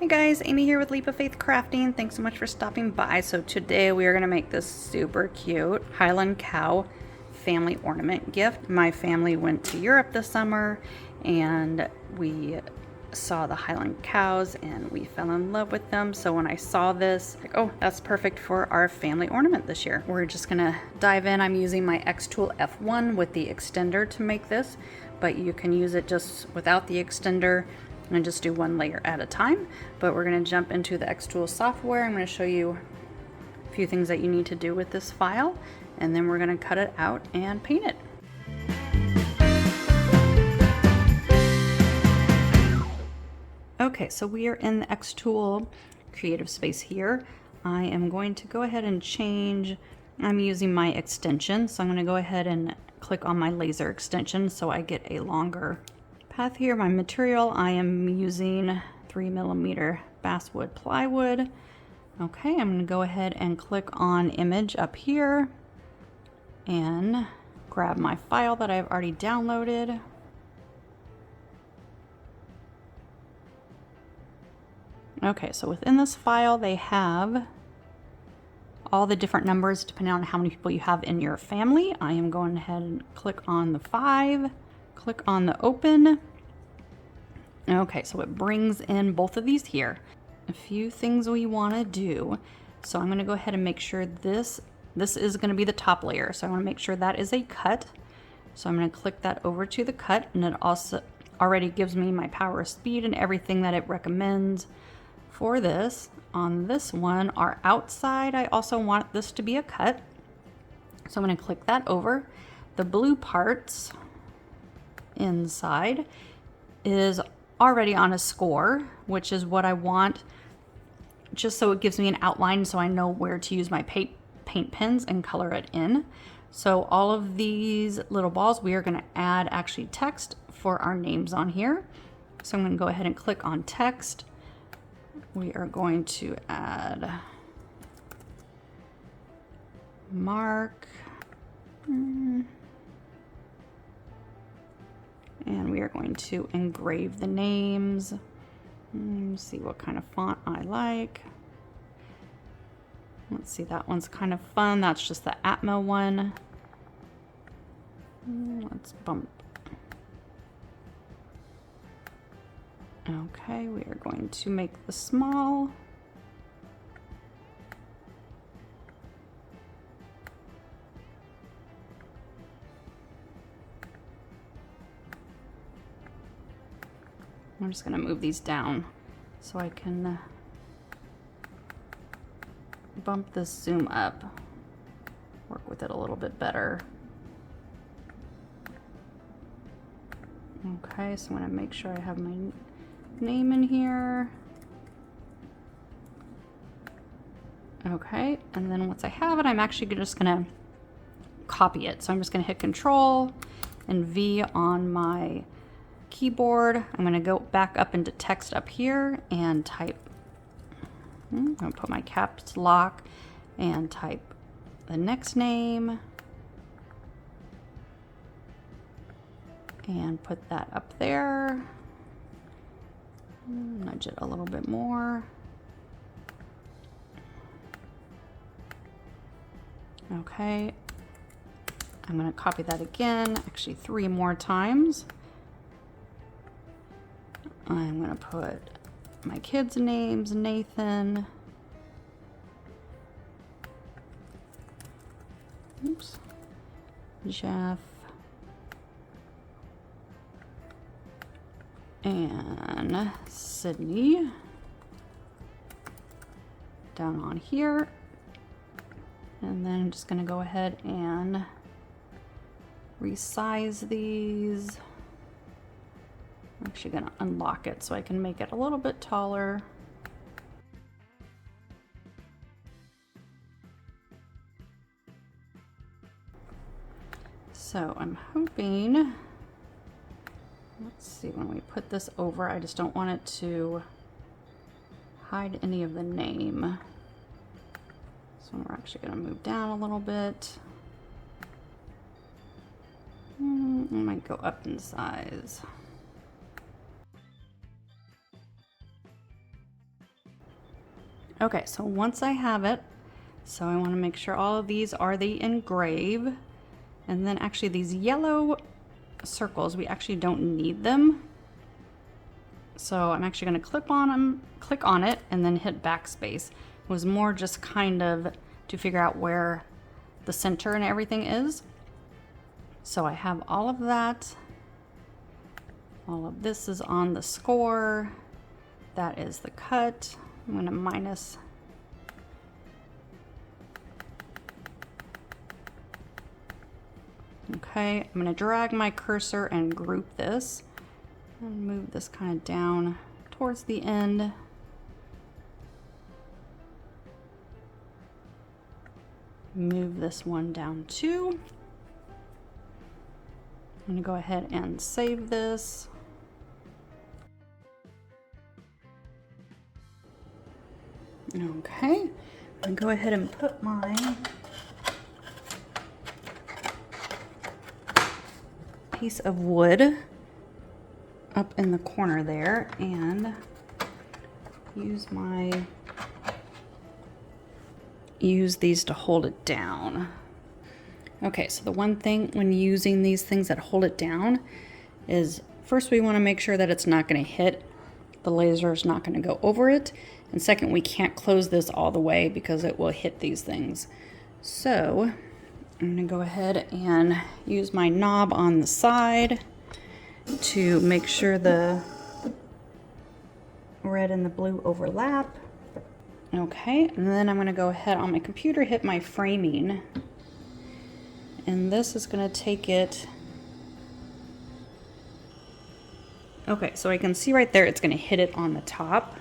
Hey guys, Amy here with Leap of Faith Crafting. Thanks so much for stopping by. So today we are going to make this super cute Highland cow family ornament gift. My family went to Europe this summer and we saw the Highland cows and we fell in love with them. So when I saw this, like, oh, that's perfect for our family ornament this year. We're just going to dive in. I'm using my xTool F1 with the extender to make this, but you can use it just without the extender and just do one layer at a time. But we're going to jump into the xTool software. I'm going to show you a few things that you need to do with this file, and then we're going to cut it out and paint it. Okay, so we are in the xTool creative space here. I am going to go ahead and change. I'm using my extension, so I'm going to go ahead and click on my laser extension so I get a longer path here. My material, I am using 3mm basswood plywood. Okay, I'm going to go ahead and click on image up here and grab my file that I've already downloaded. Okay, so within this file they have all the different numbers depending on how many people you have in your family. I am going ahead and click on the 5, click on the open. Okay, so it brings in both of these here. A few things we want to do. So I'm going to go ahead and make sure this is going to be the top layer. So I want to make sure that is a cut. So I'm going to click that over to the cut, and it also already gives me my power of speed and everything that it recommends for this. On this one, our outside, I also want this to be a cut. So I'm going to click that over. The blue parts inside is already on a score, which is what I want, just so it gives me an outline so I know where to use my paint pens and color it in. So all of these little balls, we are going to add actually text for our names on here. So I'm going to go ahead and click on text. We are going to add Mark. And we are going to engrave the names. See what kind of font I like. Let's see, that one's kind of fun. That's just the Atmo one. Let's bump. Okay, we are going to make the small. I'm just going to move these down so I can bump this zoom up, work with it a little bit better. Okay, so I'm going to make sure I have my name in here. Okay, and then once I have it, I'm actually just going to copy it. So I'm just going to hit Control and V on my keyboard. I'm going to go back up into text up here and type, I'm going to put my caps lock and type the next name and put that up there. Nudge it a little bit more. Okay, I'm going to copy that again, actually 3 more times. I'm going to put my kids' names, Nathan, oops, Jeff, and Sydney down on here. And then I'm just going to go ahead and resize these. I'm actually going to unlock it so I can make it a little bit taller. So I'm hoping, let's see, when we put this over, I just don't want it to hide any of the name. So we're actually going to move down a little bit. I might go up in size. Okay, so once I have it, so I want to make sure all of these are the engrave. And then actually these yellow circles, we actually don't need them. So I'm actually going to click on it, and then hit backspace. It was more just kind of to figure out where the center and everything is. So I have all of that. All of this is on the score. That is the cut. I'm going to minus. Okay, I'm going to drag my cursor and group this and move this kind of down towards the end. Move this one down too. I'm going to go ahead and save this. Okay, I'm going to go ahead and put my piece of wood up in the corner there and use these to hold it down. Okay, so the one thing when using these things that hold it down is first we want to make sure that it's not going to hit, the laser is not going to go over it, and second, we can't close this all the way because it will hit these things. So I'm going to go ahead and use my knob on the side to make sure the red and the blue overlap. Okay, and then I'm going to go ahead on my computer, hit my framing, and this is going to take it. Okay, so I can see right there it's going to hit it on the top.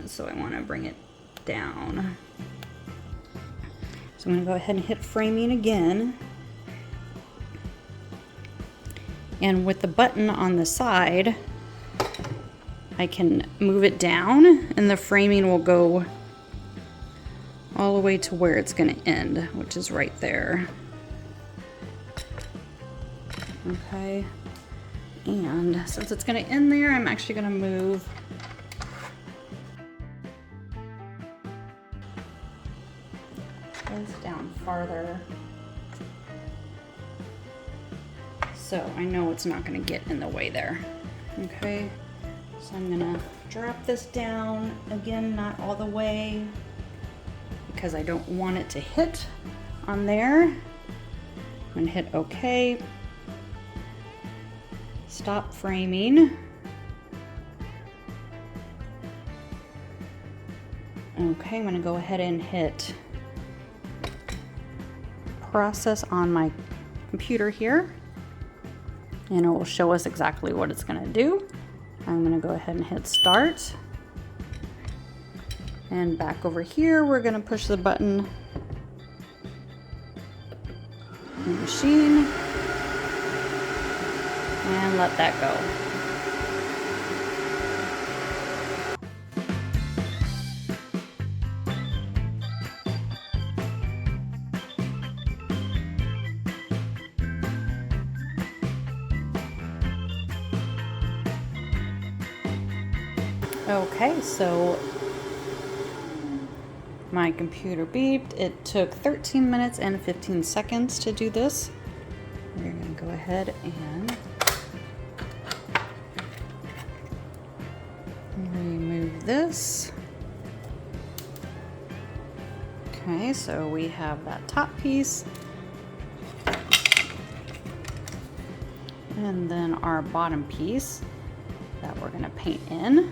So I want to bring it down. So I'm going to go ahead and hit framing again. And with the button on the side, I can move it down and the framing will go all the way to where it's going to end, which is right there. Okay. And since it's going to end there, I'm actually going to move this down farther. So I know it's not going to get in the way there. Okay. So I'm going to drop this down again, not all the way, because I don't want it to hit on there. I'm going to hit OK. Stop framing. Okay, I'm going to go ahead and hit process on my computer here, and it will show us exactly what it's going to do. I'm going to go ahead and hit start, and back over here we're going to push the button in the machine and let that go. Okay, so my computer beeped. It took 13 minutes and 15 seconds to do this. We're going to go ahead and remove this. Okay, so we have that top piece. And then our bottom piece that we're going to paint in.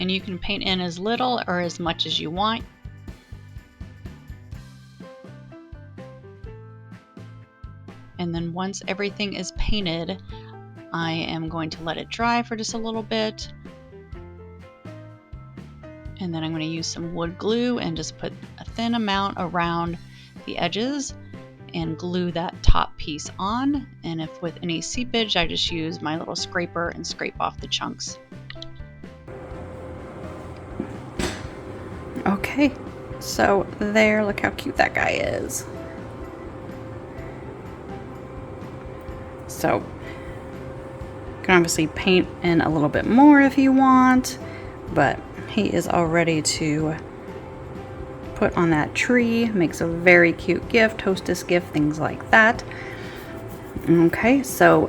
And you can paint in as little or as much as you want. And then once everything is painted, I am going to let it dry for just a little bit. And then I'm going to use some wood glue and just put a thin amount around the edges and glue that top piece on. And if with any seepage, I just use my little scraper and scrape off the chunks. Okay, so there, look how cute that guy is. So You can obviously paint in a little bit more if you want, but he is all ready to put on that tree. Makes a very cute gift, hostess gift, things like that. Okay, so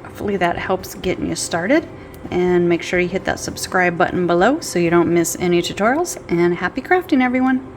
hopefully that helps getting you started, and make sure you hit that subscribe button below so you don't miss any tutorials, and happy crafting everyone!